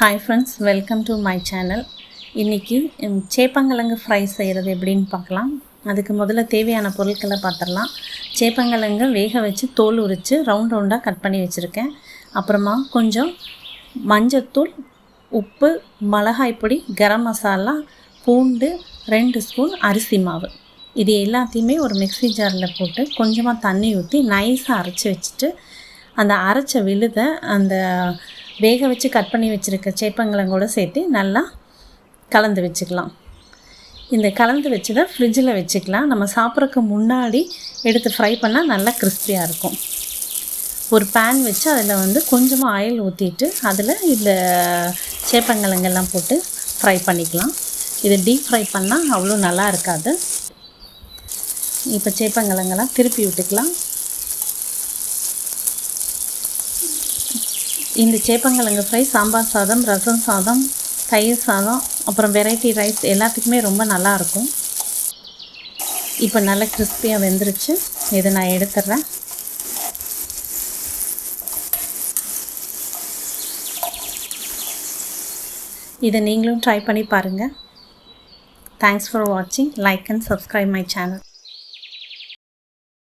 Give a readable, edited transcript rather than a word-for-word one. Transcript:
Hi friends, welcome to my channel. இன்றைக்கி சேப்பங்கிழங்கு fry செய்கிறது எப்படின்னு பார்க்கலாம். அதுக்கு முதல்ல தேவையான பொருட்களை பார்த்துடலாம். சேப்பங்கிழங்கு வேக வச்சு தோல் உரித்து ரவுண்டாக கட் பண்ணி வச்சுருக்கேன். அப்புறமா கொஞ்சம் மஞ்சத்தூள், உப்பு, மிளகாய் பொடி, கரம் மசாலா, பூண்டு, 2 ஸ்பூன் அரிசி மாவு. இது எல்லாத்தையுமே ஒரு மிக்ஸி ஜாரில் போட்டு கொஞ்சமாக தண்ணி ஊற்றி நைஸாக அரைச்சி வச்சுட்டு, அந்த அரைச்ச விழுதை அந்த வேக வச்சு கட் பண்ணி வச்சுருக்க சேப்பங்கிழங்கோடு சேர்த்து நல்லா கலந்து வச்சுக்கலாம். இந்த கலந்து வச்சதை ஃப்ரிட்ஜில் வச்சுக்கலாம். நம்ம சாப்பிட்றதுக்கு முன்னாடி எடுத்து ஃப்ரை பண்ணால் நல்லா கிறிஸ்பியாக இருக்கும். ஒரு பேன் வச்சு அதில் கொஞ்சமாக ஆயில் ஊற்றிட்டு அதில் இந்த சேப்பங்கிழங்கெல்லாம் போட்டு ஃப்ரை பண்ணிக்கலாம். இது டீப் ஃப்ரை பண்ணால் அவ்வளோ நல்லா இருக்காது. இப்போ சேப்பங்கிழங்கெல்லாம் திருப்பி விட்டுக்கலாம். இந்த சேப்பங்கிழங்கு ஃப்ரை சாம்பார் சாதம், ரசம் சாதம், தயிர் சாதம், அப்புறம் வெரைட்டி ரைஸ் எல்லாத்துக்குமே ரொம்ப நல்லாயிருக்கும். இப்போ நல்லா கிறிஸ்பியாக வெந்துருச்சு. இதை நான் எடுத்துடுறேன். இதை நீங்களும் ட்ரை பண்ணி பாருங்கள். தேங்க்ஸ் ஃபார் வாட்சிங். Like and subscribe my channel.